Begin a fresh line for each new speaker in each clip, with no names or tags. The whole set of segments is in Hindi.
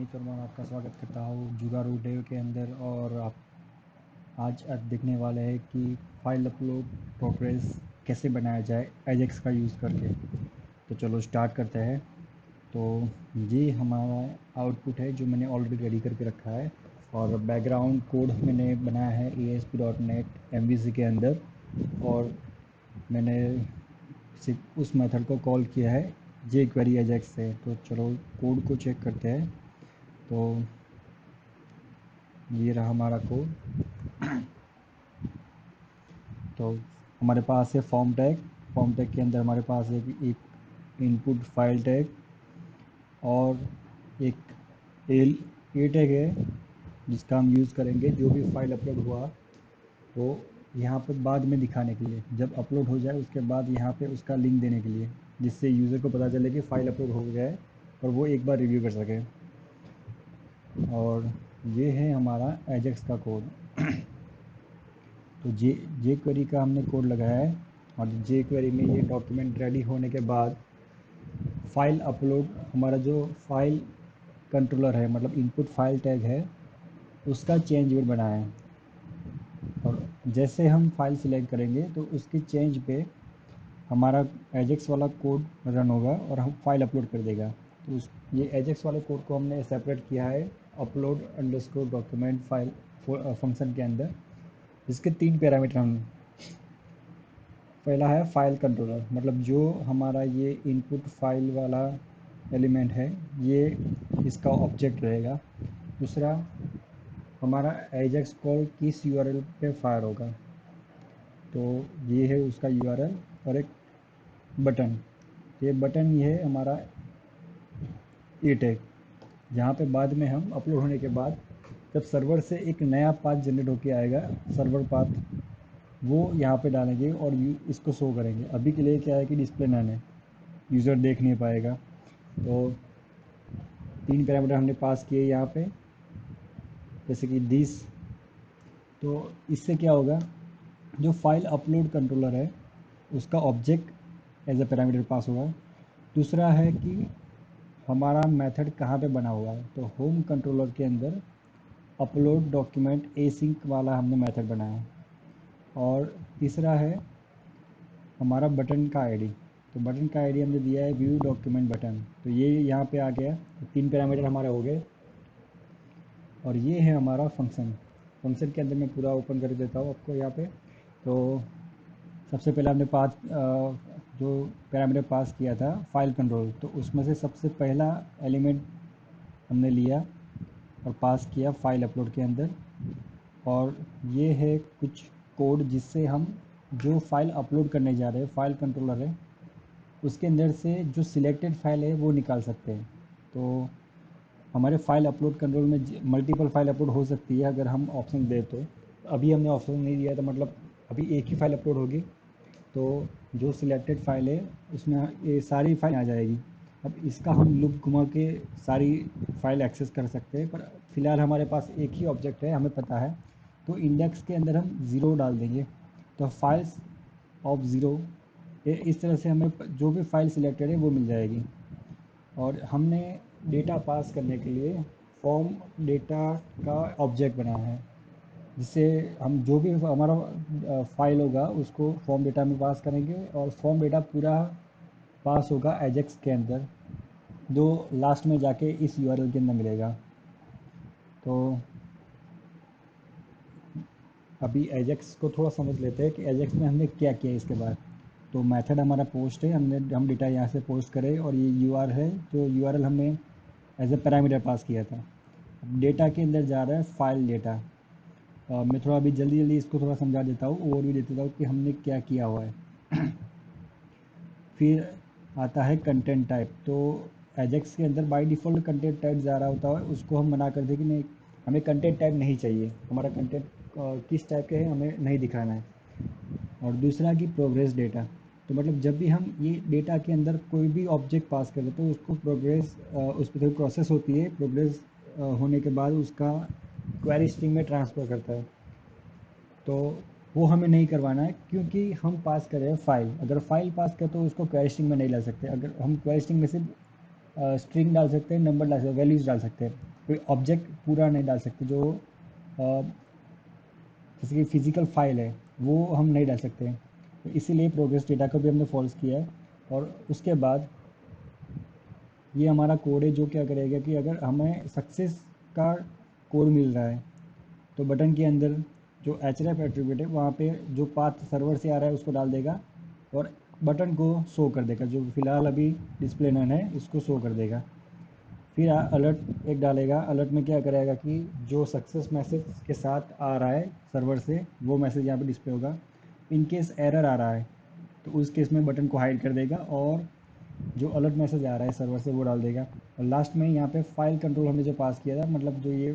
फरमान आपका स्वागत करता हूँ जुगाड़ू डे के अंदर। और आप आज देखने वाले हैं कि फाइल अपलोड प्रोग्रेस कैसे बनाया जाए एजेक्स का यूज़ करके। तो चलो स्टार्ट करते हैं। तो ये हमारा आउटपुट है जो मैंने ऑलरेडी रेडी करके रखा है, और बैकग्राउंड कोड मैंने बनाया है ASP.NET MVC के अंदर, और मैंने सिर्फ उस मेथड को कॉल किया है jQuery एजेक्स से। तो चलो कोड को चेक करते हैं। तो ये रहा हमारा कोड। तो हमारे पास है फॉर्म टैग के अंदर हमारे पास एक इनपुट फाइल टैग और एक ए टैग है जिसका हम यूज़ करेंगे जो भी फाइल अपलोड हुआ वो यहाँ पर बाद में दिखाने के लिए, जब अपलोड हो जाए उसके बाद यहाँ पे उसका लिंक देने के लिए, जिससे यूज़र को पता चले कि फ़ाइल अपलोड हो गया है और वो एक बार रिव्यू कर सके। और ये है हमारा एजेक्स का कोड। तो जे क्वेरी का हमने कोड लगाया है, और जे क्वेरी में ये डॉक्यूमेंट रेडी होने के बाद फाइल अपलोड, हमारा जो फाइल कंट्रोलर है मतलब इनपुट फाइल टैग है उसका चेंज इवेंट बनाया है। और जैसे हम फाइल सिलेक्ट करेंगे तो उसकी चेंज पे हमारा एजेक्स वाला कोड रन होगा और हम फाइल अपलोड कर देगा। तो ये एजेक्स वाले कोड को हमने सेपरेट किया है upload underscore document file function के अंदर। इसके 3 पैरामीटर हम, पहला है फाइल कंट्रोलर, मतलब जो हमारा ये इनपुट फाइल वाला एलिमेंट है ये इसका ऑब्जेक्ट रहेगा। दूसरा हमारा एजेक्स कॉल किस यूआरएल पे फायर होगा, तो ये है उसका यूआरएल। और एक बटन, ये बटन ये है हमारा ए टैग, जहाँ पे बाद में हम अपलोड होने के बाद जब सर्वर से एक नया पाथ जनरेट होके आएगा, सर्वर पाथ, वो यहाँ पे डालेंगे और इसको शो करेंगे। अभी के लिए क्या है कि डिस्प्ले नन है, यूज़र देख नहीं पाएगा। तो 3 पैरामीटर हमने पास किए यहाँ पे, जैसे कि दिस। तो इससे क्या होगा, जो फाइल अपलोड कंट्रोलर है उसका object as a parameter pass होगा। दूसरा है कि हमारा मेथड कहाँ पे बना हुआ है, तो होम कंट्रोलर के अंदर अपलोड डॉक्यूमेंट एसिंक वाला हमने मेथड बनाया है। और तीसरा है हमारा बटन का आईडी, तो बटन का आईडी हमने दिया है व्यू डॉक्यूमेंट बटन। तो ये यहाँ पे आ गया, तो 3 पैरामीटर हमारे हो गए। और ये है हमारा फंक्शन के अंदर मैं पूरा ओपन कर देता हूँ आपको यहाँ पे। तो सबसे पहले हमने जो पैरामीटर पास किया था फाइल कंट्रोल, तो उसमें से सबसे पहला एलिमेंट हमने लिया और पास किया फाइल अपलोड के अंदर। और ये है कुछ कोड जिससे हम जो फाइल अपलोड करने जा रहे हैं, फाइल कंट्रोलर है उसके अंदर से जो सिलेक्टेड फाइल है वो निकाल सकते हैं। तो हमारे फाइल अपलोड कंट्रोल में मल्टीपल फाइल अपलोड हो सकती है अगर हम ऑप्शन दें तो। अभी हमने ऑप्शन नहीं दिया, तो मतलब अभी एक ही फाइल अपलोड होगी, तो जो सिलेक्टेड फाइल है उसमें ये सारी फाइल आ जाएगी। अब इसका हम लूप घुमा के सारी फाइल एक्सेस कर सकते हैं, पर फिलहाल हमारे पास एक ही ऑब्जेक्ट है, हमें पता है। तो इंडेक्स के अंदर हम ज़ीरो डाल देंगे, तो फाइल्स ऑफ ज़ीरो, इस तरह से हमें जो भी फाइल सिलेक्टेड है वो मिल जाएगी। और हमने डेटा पास करने के लिए फॉर्म डेटा का ऑब्जेक्ट बनाया है, जिससे हम जो भी हमारा फाइल होगा उसको फॉर्म डेटा में पास करेंगे, और फॉर्म डेटा पूरा पास होगा एजेक्स के अंदर, जो लास्ट में जाके इस यूआरएल के अंदर मिलेगा। तो अभी एजेक्स को थोड़ा समझ लेते हैं कि एजेक्स में हमने क्या किया इसके बाद। तो मेथड हमारा पोस्ट है, हम डेटा यहाँ से पोस्ट करें, और ये यूआर है जो यूआरएल हमने एज ए पैरामीटर पास किया था। अब डेटा के अंदर जा रहा है फाइल डेटा। मैं थोड़ा अभी जल्दी जल्दी इसको थोड़ा समझा देता हूँ, ओवरव्यू दे देता हूँ कि हमने क्या किया हुआ है। फिर आता है कंटेंट टाइप। तो एजेक्स के अंदर बाय डिफ़ॉल्ट कंटेंट टाइप जा रहा होता है, उसको हम मना कर दें कि नहीं, हमें कंटेंट टाइप नहीं चाहिए, हमारा कंटेंट किस टाइप के है हमें नहीं दिखाना है। और दूसरा कि प्रोग्रेस डेटा, तो मतलब जब भी हम ये डेटा के अंदर कोई भी ऑब्जेक्ट पास करें तो उसको प्रोग्रेस, उस पर थोड़ी प्रोसेस होती है, प्रोग्रेस होने के बाद उसका क्वेरी स्ट्रिंग में ट्रांसफ़र करता है। तो वो हमें नहीं करवाना है, क्योंकि हम पास कर रहे हैं फाइल। अगर फाइल पास कर तो उसको क्वेरी स्ट्रिंग में नहीं ला सकते। अगर हम क्वेरी स्ट्रिंग में सिर्फ स्ट्रिंग डाल सकते हैं, नंबर डाल सकते हैं, वैल्यूज़ डाल सकते हैं। कोई ऑब्जेक्ट पूरा नहीं डाल सकते, जो जैसे कि फिजिकल फाइल है वो हम नहीं डाल सकते। तो इसीलिए प्रोग्रेस डेटा को भी हमने फॉल्स किया है। और उसके बाद ये हमारा कोड है जो क्या करेगा कि अगर हमें सक्सेस का कोड मिल रहा है तो बटन के अंदर जो एचरेफ एट्रीब्यूट है वहाँ पे जो पाथ सर्वर से आ रहा है उसको डाल देगा और बटन को शो कर देगा, जो फिलहाल अभी डिस्प्ले नन है इसको शो कर देगा। फिर अलर्ट एक डालेगा, अलर्ट में क्या करेगा कि जो सक्सेस मैसेज के साथ आ रहा है सर्वर से वो मैसेज यहाँ पे डिस्प्ले होगा। इन केस एरर आ रहा है तो उस केस में बटन को हाइड कर देगा और जो अलर्ट मैसेज आ रहा है सर्वर से वो डाल देगा। और लास्ट में यहाँ पे फाइल कंट्रोल हमने जो पास किया था, मतलब जो ये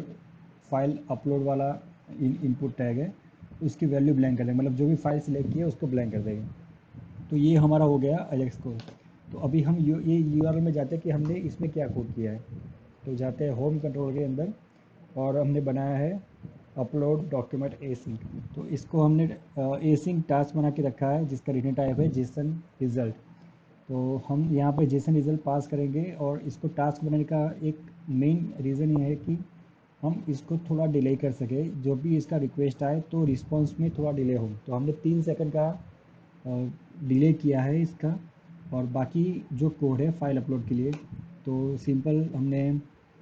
फाइल अपलोड वाला इनपुट टैग है उसकी वैल्यू ब्लैंक कर देगा, मतलब जो भी फाइल सिलेक्ट किया उसको ब्लैंक कर देगा। तो ये हमारा हो गया अजेक्स कोड। तो अभी हम ये यूआरएल में जाते हैं कि हमने इसमें क्या कोड किया है। तो जाते हैं होम कंट्रोल के अंदर और हमने बनाया है अपलोड डॉक्यूमेंट एसिंक। तो इसको हमने एसिंक टास्क बना के रखा है जिसका रिटर्न टाइप है जेसन रिजल्ट। तो हम यहाँ पे जेसन रिजल्ट पास करेंगे और इसको टास्क बनाने का एक मेन रीज़न ये है कि हम इसको थोड़ा डिले कर सके, जो भी इसका रिक्वेस्ट आए तो रिस्पांस में थोड़ा डिले हो। तो हमने 3 सेकंड का डिले किया है इसका। और बाकी जो कोड है फाइल अपलोड के लिए तो सिंपल हमने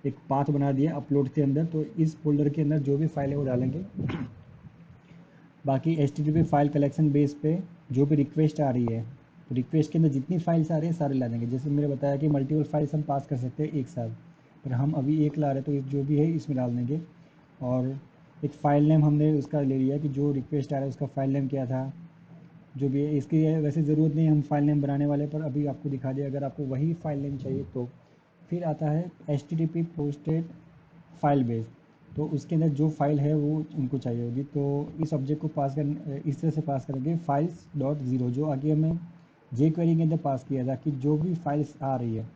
एक पाथ बना दिया अपलोड के अंदर। तो इस फोल्डर के अंदर जो भी फाइल है वो डालेंगे। बाकी HTTP फाइल कलेक्शन बेस पे जो भी रिक्वेस्ट आ रही है तो रिक्वेस्ट के अंदर जितनी फाइल्स आ रही है सारे ला देंगे। जैसे मैंने बताया कि मल्टीपल फाइल्स हम पास कर सकते हैं एक साथ, पर हम अभी एक ला रहे हैं तो जो भी है इसमें डाल देंगे। और एक फ़ाइल नेम हमने उसका ले लिया कि जो रिक्वेस्ट आ रहा है उसका फ़ाइल नेम क्या था, जो भी है। इसकी वैसे ज़रूरत नहीं हम फाइल नेम बनाने वाले, पर अभी आपको दिखा दिया अगर आपको वही फाइल नेम चाहिए तो। फिर आता है HTTP पोस्टेड फाइल बेस। तो उसके अंदर जो फाइल है वो उनको चाहिए होगी। तो इस ऑब्जेक्ट को पास कर इस तरह से पास करेंगे फाइल्स डॉट ज़ीरो, जो आगे हमें जे क्वेरी के अंदर पास किया था कि जो भी फाइल्स आ रही है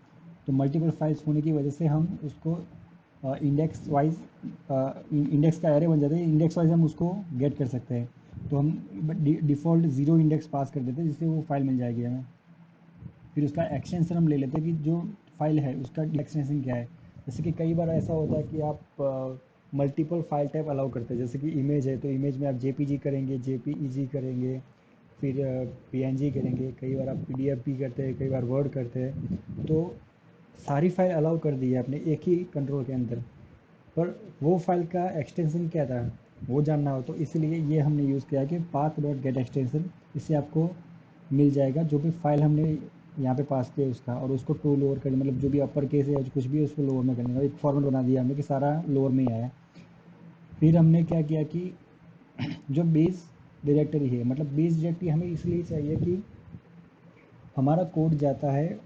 तो मल्टीपल फाइल्स होने की वजह से हम उसको इंडेक्स वाइज इंडेक्स का एरे बन जाता है, इंडेक्स वाइज हम उसको गेट कर सकते हैं। तो हम डिफ़ॉल्ट ज़ीरो इंडेक्स पास कर देते हैं जिससे वो फाइल मिल जाएगी हमें। फिर उसका एक्सटेंशन हम ले लेते हैं कि जो फाइल है उसका एक्सटेंशन क्या है। जैसे कि कई बार ऐसा होता है कि आप मल्टीपल फाइल टाइप अलाउ करते हैं, जैसे कि इमेज है तो इमेज में आप JPG करेंगे, JPEG करेंगे, फिर PNG करेंगे, कई बार आप PDF भी करते हैं, कई बार वर्ड करते हैं। तो सारी फाइल अलाउ कर दी है आपने एक ही कंट्रोल के अंदर, पर वो फाइल का एक्सटेंशन क्या था वो जानना हो तो इसलिए ये हमने यूज़ किया कि पाथ डॉट गेट एक्सटेंशन। इससे आपको मिल जाएगा जो भी फाइल हमने यहाँ पे पास किया उसका, और उसको टू लोअर कर, मतलब जो भी अपर केस है कुछ भी उसको लोअर में करने का एक फॉर्मेट बना दिया हमने कि सारा लोअर में ही आया। फिर हमने क्या किया कि जो बेस डायरेक्टरी है, मतलब बेस डायरेक्टरी हमें इसलिए चाहिए कि हमारा कोड जाता है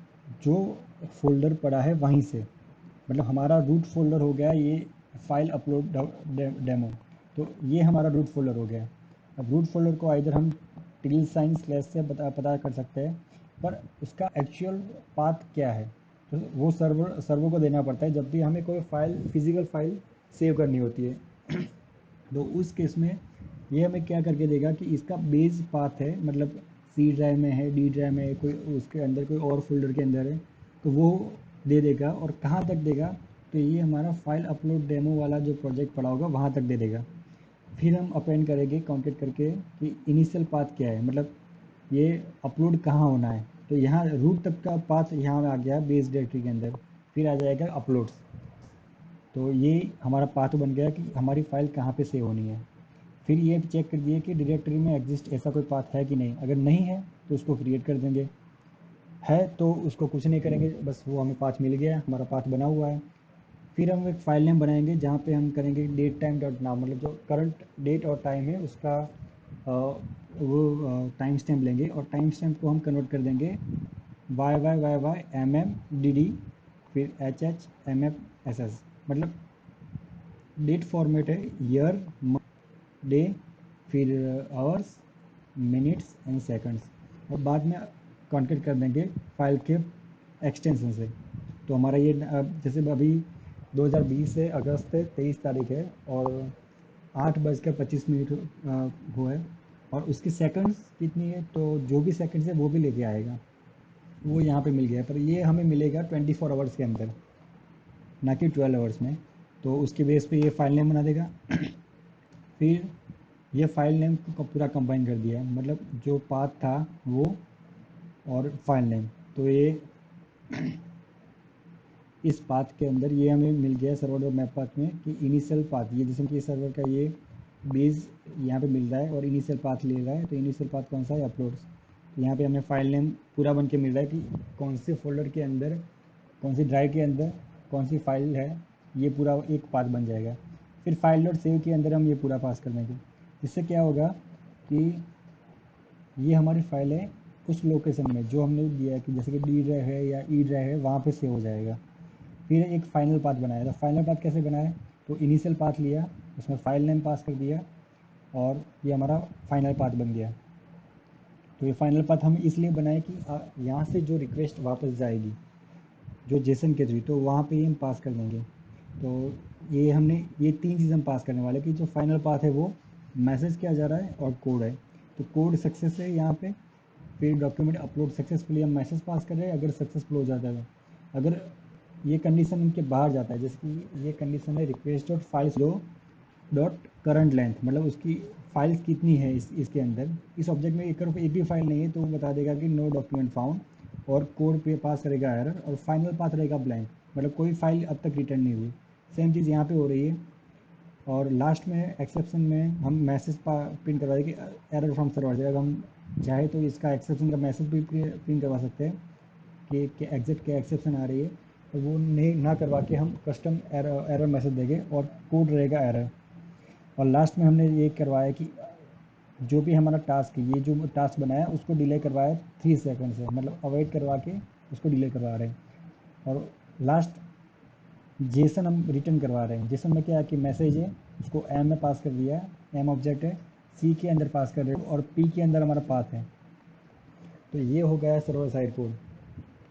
जो फोल्डर पड़ा है वहीं से, मतलब हमारा रूट फोल्डर हो गया ये फाइल अपलोड डेमो। तो ये हमारा रूट फोल्डर हो गया। अब रूट फोल्डर को इधर हम टिल साइन स्लैश से पता कर सकते हैं, पर उसका एक्चुअल पाथ क्या है तो वो सर्वर को देना पड़ता है जब भी हमें कोई फाइल फिजिकल फाइल सेव करनी होती है। तो उस केस में ये हमें क्या करके देगा कि इसका बेस पाथ है, मतलब C ड्राइव में है, D ड्राइव में है, कोई उसके अंदर कोई और फोल्डर के अंदर है तो वो दे देगा। और कहाँ तक देगा तो ये हमारा फाइल अपलोड डेमो वाला जो प्रोजेक्ट पड़ा होगा वहाँ तक दे देगा। फिर हम अपेंड करेंगे कॉन्केट करके कि इनिशियल पाथ क्या है, मतलब ये अपलोड कहाँ होना है। तो यहाँ रूट तक का पाथ यहाँ आ गया बेस डायरेक्टरी के अंदर, फिर आ जाएगा अपलोड्स। तो ये हमारा पाथ बन गया कि हमारी फ़ाइल कहाँ पे सेव होनी है। फिर ये चेक कर दिए कि डायरेक्टरी में एग्जिस्ट ऐसा कोई पाथ है कि नहीं, अगर नहीं है तो उसको क्रिएट कर देंगे, है तो उसको कुछ नहीं करेंगे, बस वो हमें पाथ मिल गया, हमारा पाथ बना हुआ है। फिर हम एक फ़ाइल नेम बनाएंगे जहाँ पे हम करेंगे डेट टाइम डॉट नाउ, मतलब जो करंट डेट और टाइम है उसका वो टाइम स्टैम्प लेंगे और टाइम स्टैम्प को हम कन्वर्ट कर देंगे YYYY MM DD फिर HHMFSS, मतलब डेट फॉर्मेट है ईयर डे फिर आवर्स मिनट्स एंड सेकंड्स, और बाद में कॉन्केट कर देंगे फाइल के एक्सटेंशन से। तो हमारा ये जैसे अभी 2020 से अगस्त है 23 तारीख है और 8:25 हुआ है, और उसकी सेकंड्स कितनी है तो जो भी सेकंड्स है वो भी लेके आएगा, वो यहाँ पे मिल गया है। पर ये हमें मिलेगा 24 आवर्स के अंदर, ना कि 12 आवर्स में। तो उसके बेस पे ये फाइल नेम बना देगा। फिर ये फाइल नेम को पूरा कंबाइन कर दिया, मतलब जो पाथ था वो और फाइल नेम। तो ये इस पाथ के अंदर ये हमें मिल गया सर्वर डॉट मैप पाथ में कि इनिशियल पाथ, ये जैसे कि सर्वर का ये बेस यहाँ पे मिल रहा है और इनिशियल पाथ ले रहा है। तो इनिशियल पाथ कौन सा है, अपलोड्स। तो यहाँ पे हमें फाइल नेम पूरा बन के मिल रहा है कि कौन से फोल्डर के अंदर, कौन सी ड्राइव के अंदर कौन सी फाइल है, ये पूरा एक पाथ बन जाएगा। फिर फाइल डॉट सेव के अंदर हम ये पूरा पास कर देंगे। इससे क्या होगा कि ये हमारी फाइल है उस लोकेशन में जो हमने दिया है, कि जैसे कि डी ड्राइव है या ई ड्राइव है, वहाँ पे सेव हो जाएगा। फिर एक फाइनल पाथ बनाया। तो फाइनल पाथ कैसे बनाए, तो इनिशियल पाथ लिया, उसमें फाइल नेम पास कर दिया और ये हमारा फाइनल पाथ बन गया। तो ये फाइनल पाथ हम इसलिए बनाए कि यहाँ से जो रिक्वेस्ट वापस जाएगी जो जेसन के थ्रू, तो वहाँ पे हम पास कर देंगे। तो ये हमने ये तीन चीज़ हम पास करने वाले कि जो फाइनल पाथ है वो मैसेज किया जा रहा है और कोड है। तो कोड सक्सेस है यहाँ पे। फिर डॉक्यूमेंट अपलोड सक्सेसफुली, हम मैसेज पास कर रहे हैं अगर सक्सेसफुल हो जाता है। अगर ये कंडीशन इनके बाहर जाता है, जैसे कि ये कंडीशन है रिक्वेस्ट डॉट फाइल्स लो डॉट करंट लेंथ, मतलब उसकी फाइल्स कितनी है इसके अंदर, इस ऑब्जेक्ट में एक भी फाइल नहीं है, तो वो बता देगा कि नो डॉक्यूमेंट फाउंड, और कोड पे पास करेगा एरर, और फाइनल पाथ रहेगा ब्लैंक, मतलब कोई फाइल अब तक रिटर्न नहीं हुई। सेम चीज़ यहाँ पे हो रही है। और लास्ट में एक्सेप्शन में हम मैसेज प्रिंट करवा देंगे कि एरर फ्रॉम सर्वर से। अगर हम चाहे तो इसका एक्सेप्शन का मैसेज भी प्रिंट करवा सकते हैं कि एग्जिट के एक्सेप्शन आ रही है, तो वो नहीं ना करवा के हम कस्टम एरर मैसेज देंगे और कोड रहेगा एरर। और लास्ट में हमने ये करवाया कि जो भी हमारा टास्क है, ये जो टास्क बनाया उसको डिले करवाया 3 सेकंड से, मतलब अवॉइड करवा के उसको डिले करवा रहे हैं। और लास्ट जेसन हम रिटर्न करवा रहे हैं। जेसन में क्या है कि मैसेज है उसको एम में पास कर दिया है, एम ऑब्जेक्ट है, सी के अंदर पास कर रहे हो और पी के अंदर हमारा पाथ है। तो ये हो गया सर्वर साइड कोड।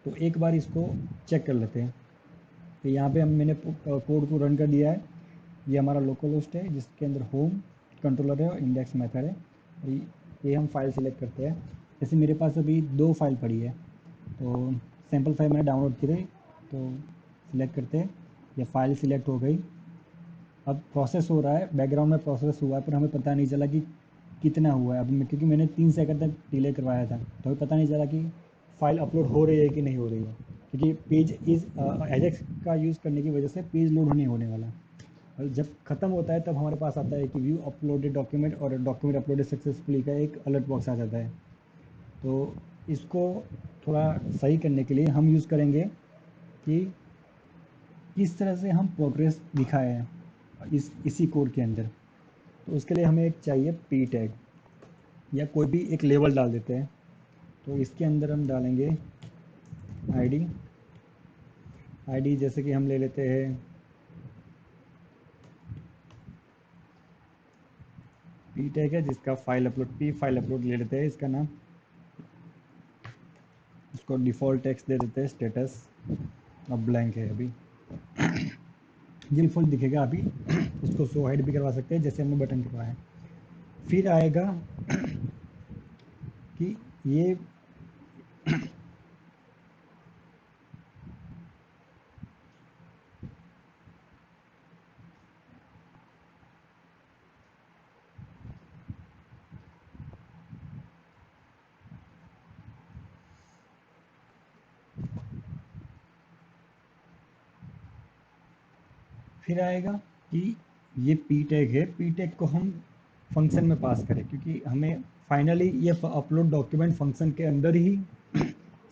तो एक बार इसको चेक कर लेते हैं। तो यहाँ पे मैंने कोड को रन कर दिया है। ये हमारा लोकल होस्ट है जिसके अंदर होम कंट्रोलर है और इंडेक्स मेथड है। और ये हम फाइल सिलेक्ट करते हैं। जैसे मेरे पास अभी 2 फाइल पड़ी है, तो सैम्पल फाइल मैंने डाउनलोड की थी, तो सिलेक्ट करते हैं। ये फाइल सिलेक्ट हो गई। अब प्रोसेस हो रहा है, बैकग्राउंड में प्रोसेस हुआ है, पर हमें पता नहीं चला कि कितना हुआ है। अब क्योंकि मैंने 3 सेकंड तक डिले करवाया था, तो हमें पता नहीं चला कि फ़ाइल अपलोड हो रही है कि नहीं हो रही है, क्योंकि पेज इज़ एजेक्स का यूज़ करने की वजह से पेज लोड नहीं होने वाला। और जब ख़त्म होता है तब हमारे पास आता है कि व्यू अपलोडेड डॉक्यूमेंट और डॉक्यूमेंट अपलोडेड सक्सेसफुली का एक अलर्ट बॉक्स आ जाता है। तो इसको थोड़ा सही करने के लिए हम यूज़ करेंगे कि किस तरह से हम प्रोग्रेस दिखाए हैं इसी कोड के अंदर। तो उसके लिए हमें एक चाहिए पी टैग, या कोई भी एक लेबल डाल देते हैं। तो इसके अंदर हम डालेंगे आईडी। आईडी जैसे कि हम ले लेते हैं पी टैग है जिसका file upload, P file upload ले लेते हैं इसका नाम। इसको डिफ़ॉल्ट टेक्स्ट दे देते हैं स्टेटस। अब ब्लैंक है अभी, ये डिफ़ॉल्ट दिखेगा अभी। इसको शो हाइड भी करवा सकते हैं जैसे हमने बटन करवाया है। फिर आएगा कि ये फिर आएगा कि ये पी टैग है, पी टैग को हम फंक्शन में पास करें, क्योंकि हमें फाइनली ये अपलोड डॉक्यूमेंट फंक्शन के अंदर ही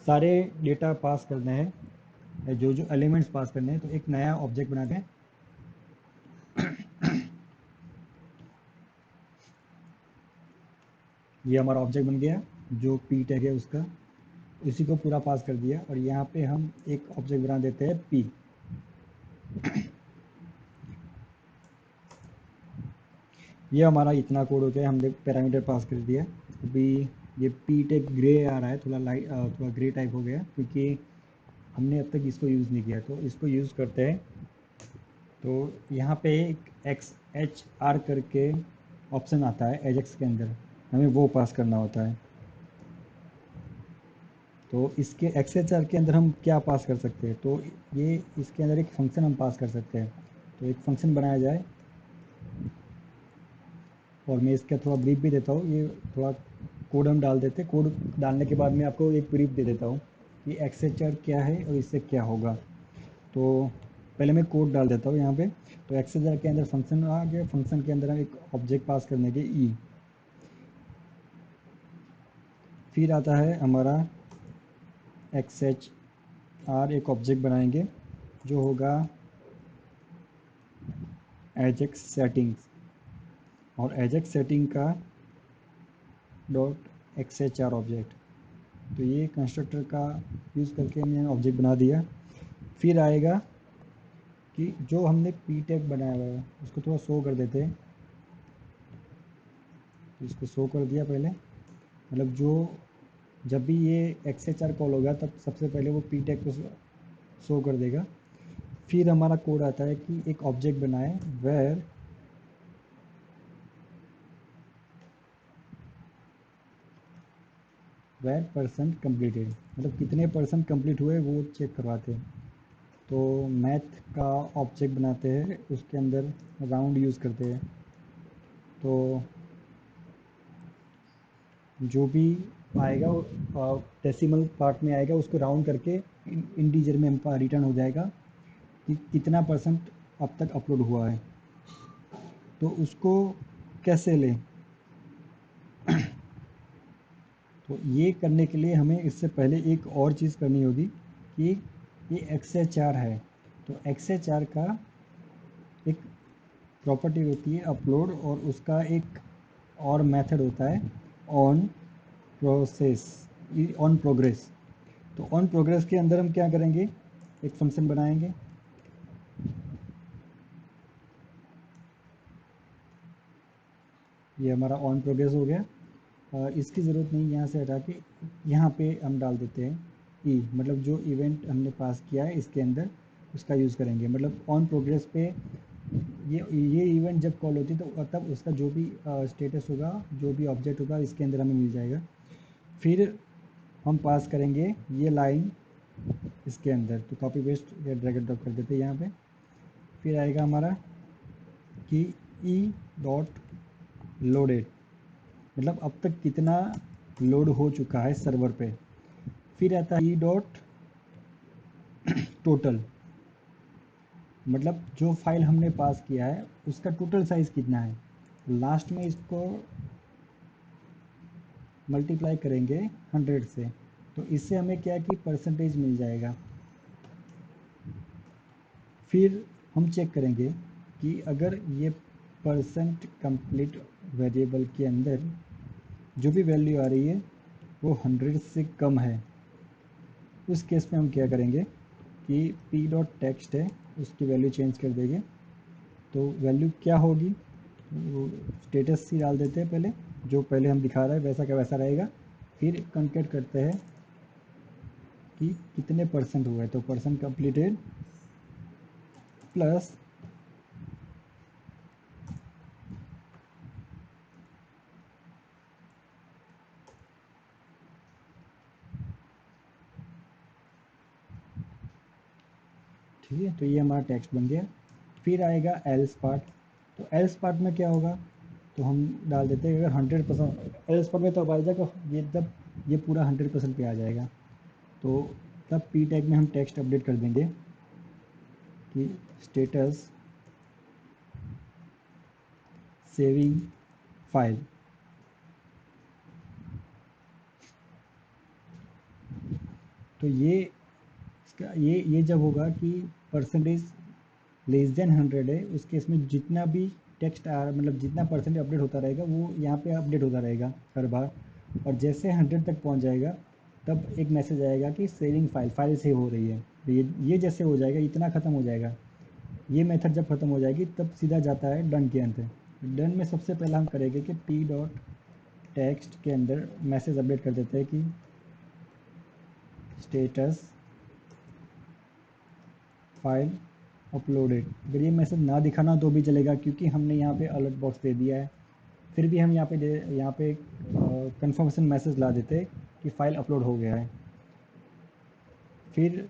सारे डेटा पास करने हैं, जो जो एलिमेंट्स पास करने हैं। तो एक नया ऑब्जेक्ट बनाते हैं। ये हमारा ऑब्जेक्ट बन गया जो पी टैग है उसका, इसी को पूरा पास कर दिया। और यहाँ पे हम एक ऑब्जेक्ट बना देते हैं पी। ये हमारा इतना कोड हो गया, हमने पैरामीटर पास कर दिया। अभी ये पी टैग ग्रे आ रहा है, थोड़ा लाइट, थोड़ा ग्रे टाइप हो गया, क्योंकि हमने अब तक इसको यूज़ नहीं किया। तो इसको यूज़ करते हैं। तो यहाँ पे एक एक्स एच आर करके ऑप्शन आता है एजेक्स के अंदर, हमें वो पास करना होता है। तो इसके एक्स एच आर के अंदर हम क्या पास कर सकते हैं, तो ये इसके अंदर एक फंक्शन हम पास कर सकते हैं। तो एक फंक्शन बनाया जाए, और मैं इसका थोड़ा ब्रीफ भी देता हूँ। ये थोड़ा कोड हम डाल देते हैं, कोड डालने के बाद मैं आपको एक ब्रीफ दे देता हूँ कि एक्सेचर क्या है और इससे क्या होगा। तो पहले मैं कोड डाल देता हूँ यहाँ पे। तो एक्सेचर के अंदर फंक्शन आ गया, फंक्शन के अंदर हम एक ऑब्जेक्ट पास करने के ई। फिर आता है हमारा एक्सेच आर, एक ऑब्जेक्ट बनाएंगे जो होगा एजेक्स सेटिंग्स, और एजेक्स सेटिंग का डॉट एक्सेच आर ऑब्जेक्ट। तो ये कंस्ट्रक्टर का यूज़ करके हमने ऑब्जेक्ट बना दिया। फिर आएगा कि जो हमने पी टैग बनाया हुआ है उसको थोड़ा शो कर देते हैं। तो इसको शो कर दिया पहले, मतलब जो जब भी ये एक्सएचआर कॉल होगा तब सबसे पहले वो पी टैग को शो कर देगा। फिर हमारा कोड आता है कि एक ऑब्जेक्ट बनाए वेयर परसेंट कंप्लीटेड, मतलब कितने परसेंट कंप्लीट हुए वो चेक करवाते हैं। तो मैथ का ऑब्जेक्ट बनाते हैं, उसके अंदर राउंड यूज़ करते हैं। तो जो भी आएगा डेसिमल पार्ट में आएगा उसको राउंड करके इंटीजर में हमको रिटर्न हो जाएगा कि कितना परसेंट अब तक अपलोड हुआ है। तो उसको कैसे लें, तो ये करने के लिए हमें इससे पहले एक और चीज़ करनी होगी कि ये एक्सएचआर है। तो एक्सएचआर का एक प्रॉपर्टी होती है अपलोड, और उसका एक और मेथड होता है ऑन प्रोसेस, ऑन प्रोग्रेस। तो ऑन प्रोग्रेस के अंदर हम क्या करेंगे, एक फंक्शन बनाएंगे। ये हमारा ऑन प्रोग्रेस हो गया। इसकी ज़रूरत नहीं, यहाँ से हटा के यहाँ पे हम डाल देते हैं ई, मतलब जो इवेंट हमने पास किया है इसके अंदर उसका यूज़ करेंगे। मतलब ऑन प्रोग्रेस पे ये इवेंट जब कॉल होती है तो तब उसका जो भी स्टेटस होगा, जो भी ऑब्जेक्ट होगा इसके अंदर हमें मिल जाएगा। फिर हम पास करेंगे ये लाइन इसके अंदर, तो कॉपी पेस्ट या ड्रैग एंड ड्रॉप कर देते हैं यहाँ पे। फिर आएगा हमारा कि ई डॉट लोडेड, मतलब अब तक कितना लोड हो चुका है सर्वर पे। फिर आता है ई डॉट टोटल, मतलब जो फाइल हमने पास किया है उसका टोटल साइज़ कितना है। लास्ट में इसको मल्टीप्लाई करेंगे 100 से, तो इससे हमें क्या कि परसेंटेज मिल जाएगा। फिर हम चेक करेंगे कि अगर ये परसेंट कंप्लीट वेरिएबल के अंदर जो भी वैल्यू आ रही है वो 100 से कम है, उस केस में हम क्या करेंगे कि पी डॉट टेक्स्ट है उसकी वैल्यू चेंज कर देंगे। तो वैल्यू क्या होगी, वो स्टेटस ही डाल देते हैं पहले, जो पहले हम दिखा रहे हैं वैसा का वैसा रहेगा। फिर कंकेट करते हैं कि कितने परसेंट हुआ है, तो परसेंट कंप्लीटेड प्लस ठीक है। तो ये हमारा टेक्स्ट बन गया। फिर आएगा एल्स पार्ट। तो एल्स पार्ट में क्या होगा, तो हम डाल देते हैं अगर 100% एल्स पार्ट में तो आ जाएगा ये, तब ये पूरा 100% पे आ जाएगा। तो तब पी टैग में हम टेक्स्ट अपडेट कर देंगे कि स्टेटस सेविंग फाइल। तो ये जब होगा कि परसेंटेज लेस देन 100 है, उस केस में जितना भी टेक्स्ट आ मतलब जितना परसेंट अपडेट होता रहेगा वो यहाँ पे अपडेट होता रहेगा हर बार। और जैसे 100 तक पहुँच जाएगा तब एक मैसेज आएगा कि सेविंग फाइल सेव हो रही है। तो ये जैसे हो जाएगा, इतना ख़त्म हो जाएगा, ये मेथड जब ख़त्म हो जाएगी तब सीधा जाता है डन के अंदर। डन में सबसे पहला हम करेंगे कि पी डॉट टेक्स्ट के अंदर मैसेज अपडेट कर देते हैं कि स्टेटस फाइल अपलोडेड। अगर ये मैसेज ना दिखाना तो भी चलेगा क्योंकि हमने यहाँ पे अलर्ट बॉक्स दे दिया है। फिर भी हम यहाँ पे कंफर्मेशन मैसेज ला देते कि फ़ाइल अपलोड हो गया है। फिर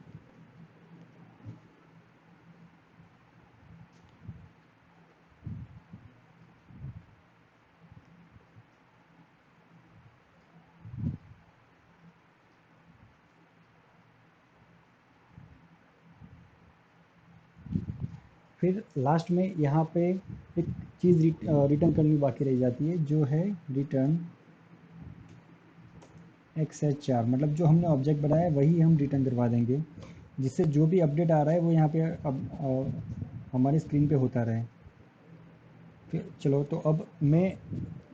फिर लास्ट में यहाँ पे एक चीज़ रिटर्न करनी बाकी रह जाती है, जो है रिटर्न XHR, मतलब जो हमने ऑब्जेक्ट बनाया है वही हम रिटर्न करवा देंगे, जिससे जो भी अपडेट आ रहा है वो यहाँ पे अब हमारी स्क्रीन पे होता रहे। फिर चलो, तो अब मैं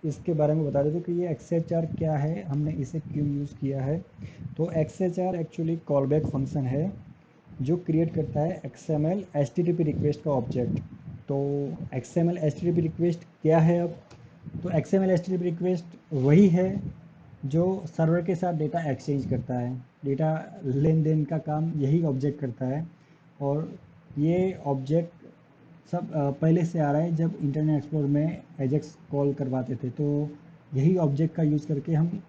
इसके बारे में बता देता हूँ कि ये XHR क्या है, हमने इसे क्यों यूज़ किया है। तो XHR एक्चुअली कॉलबैक फंक्शन है जो क्रिएट करता है XML HTTP रिक्वेस्ट का ऑब्जेक्ट। तो XML HTTP रिक्वेस्ट क्या है अब? तो XML HTTP रिक्वेस्ट वही है जो सर्वर के साथ डेटा एक्सचेंज करता है, डेटा लेन देन का काम यही ऑब्जेक्ट करता है। और ये ऑब्जेक्ट सब पहले से आ रहा है, जब इंटरनेट एक्सप्लोरर में एजेक्स कॉल करवाते थे तो यही ऑब्जेक्ट का यूज़ करके हम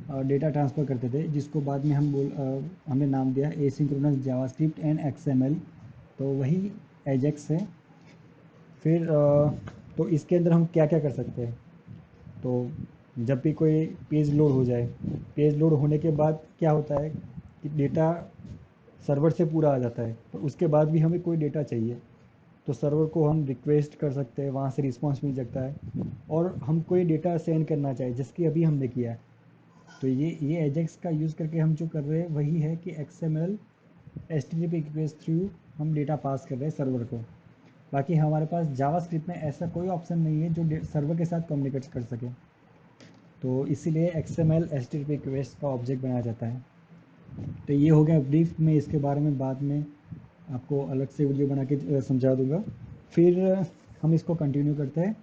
डेटा ट्रांसफ़र करते थे, जिसको बाद में हमने नाम दिया एसिंक्रोनस जावास्क्रिप्ट एंड XML। तो वही एजेक्स है। फिर तो इसके अंदर हम क्या क्या कर सकते हैं। तो जब भी कोई पेज लोड हो जाए, पेज लोड होने के बाद क्या होता है कि डेटा सर्वर से पूरा आ जाता है, तो उसके बाद भी हमें कोई डेटा चाहिए, तो सर्वर को हम रिक्वेस्ट कर सकते हैं, वहाँ से रिस्पांस मिल सकता है। और हम कोई डेटा सेंड करना चाहे, जैसे कि अभी हमने किया है, तो ये एजेक्स का यूज़ करके हम जो कर रहे हैं वही है कि XML HTTP रिक्वेस्ट थ्रू हम डेटा पास कर रहे हैं सर्वर को। बाकी हमारे पास जावास्क्रिप्ट में ऐसा कोई ऑप्शन नहीं है जो सर्वर के साथ कम्युनिकेट कर सके, तो इसीलिए XML HTTP रिक्वेस्ट का ऑब्जेक्ट बनाया जाता है। तो ये हो गया ब्रीफ में, इसके बारे में बाद में आपको अलग से वीडियो बना के समझा दूंगा। फिर हम इसको कंटिन्यू करते हैं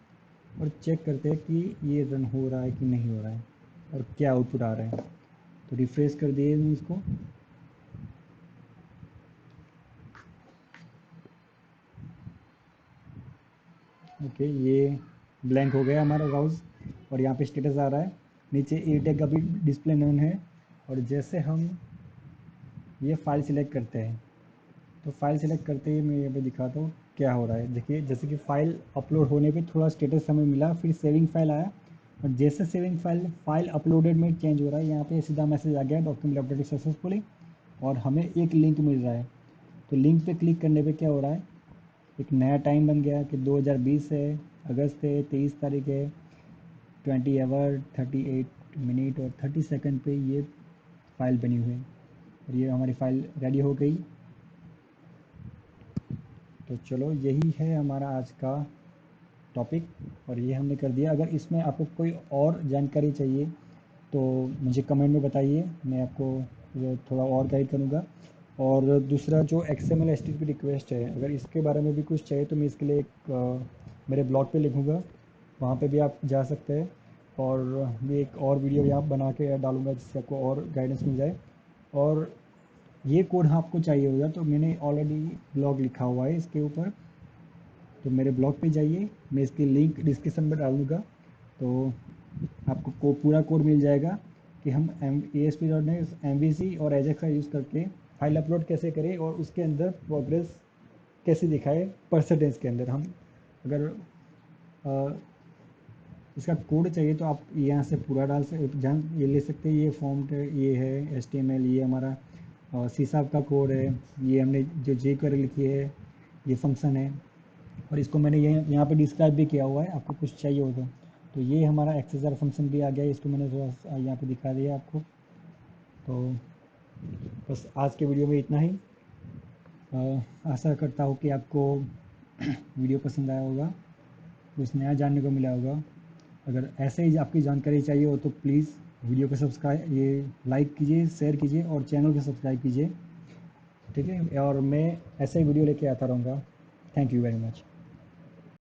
और चेक करते हैं कि ये रन हो रहा है कि नहीं हो रहा है और क्या आउटपुट आ रहा है। तो रिफ्रेश कर दिए हम इसको। ओके, ये ब्लैंक हो गया हमारा ब्राउज़ और यहाँ पे स्टेटस आ रहा है, नीचे एयरटेग का भी डिस्प्ले नोन है। और जैसे हम ये फाइल सिलेक्ट करते हैं, तो फाइल सिलेक्ट करते ही मैं यहाँ पे दिखाता हूँ क्या हो रहा है। देखिए, जैसे कि फ़ाइल अपलोड होने पे थोड़ा स्टेटस हमें मिला, फिर सेविंग फाइल आया, और जैसे सेविंग फाइल अपलोडेड में चेंज हो रहा है, यहाँ पे सीधा मैसेज आ गया डॉक्यूमेंट अपलोडेड सक्सेसफुली, और हमें एक लिंक मिल रहा है। तो लिंक पे क्लिक करने पे क्या हो रहा है, एक नया टाइम बन गया कि 2020 है, अगस्त है, 23 तारीख है, 20 आवर 38 मिनट और 30 सेकंड पे ये फ़ाइल बनी हुई है। और ये हमारी फ़ाइल रेडी हो गई। तो चलो, यही है हमारा आज का टॉपिक और ये हमने कर दिया। अगर इसमें आपको कोई और जानकारी चाहिए तो मुझे कमेंट में बताइए, मैं आपको ये थोड़ा और गाइड करूँगा। और दूसरा जो XML HTTP रिक्वेस्ट है, अगर इसके बारे में भी कुछ चाहिए तो मैं इसके लिए एक मेरे ब्लॉग पे लिखूँगा, वहाँ पे भी आप जा सकते हैं। और मैं एक और वीडियो यहाँ बना के डालूँगा जिससे आपको और गाइडेंस मिल जाए। और ये कोड आपको चाहिए होगा तो मैंने ऑलरेडी ब्लॉग लिखा हुआ है इसके ऊपर, तो मेरे ब्लॉग पे जाइए, मैं इसकी लिंक डिस्क्रिप्शन में डालूँगा। तो आपको पूरा कोड मिल जाएगा कि हम ASP.NET MVC और एजेक्स का यूज़ करके फाइल अपलोड कैसे करें और उसके अंदर प्रोग्रेस कैसे दिखाए परसेंटेज के अंदर। हम अगर अ, इसका कोड चाहिए तो आप यहाँ से पूरा डाल से जान ये ले सकते हैं। ये फॉर्म ये है HTML, ये हमारा C# का कोड है, ये हमने जो jQuery लिखी है, ये फंक्शन है, और इसको मैंने यहाँ पे डिस्क्राइब भी किया हुआ है, आपको कुछ चाहिए हो तो ये हमारा XHR फंक्शन भी आ गया है, इसको मैंने थोड़ा सा यहाँ पे दिखा दिया आपको। तो बस आज के वीडियो में इतना ही। आशा करता हूँ कि आपको वीडियो पसंद आया होगा, कुछ नया जानने को मिला होगा। अगर ऐसे ही आपकी जानकारी चाहिए हो तो प्लीज़ वीडियो को सब्सक्राइब ये लाइक कीजिए, शेयर कीजिए और चैनल को सब्सक्राइब कीजिए, ठीक है। और मैं ऐसे ही वीडियो लेके आता रहूँगा। Thank you very much.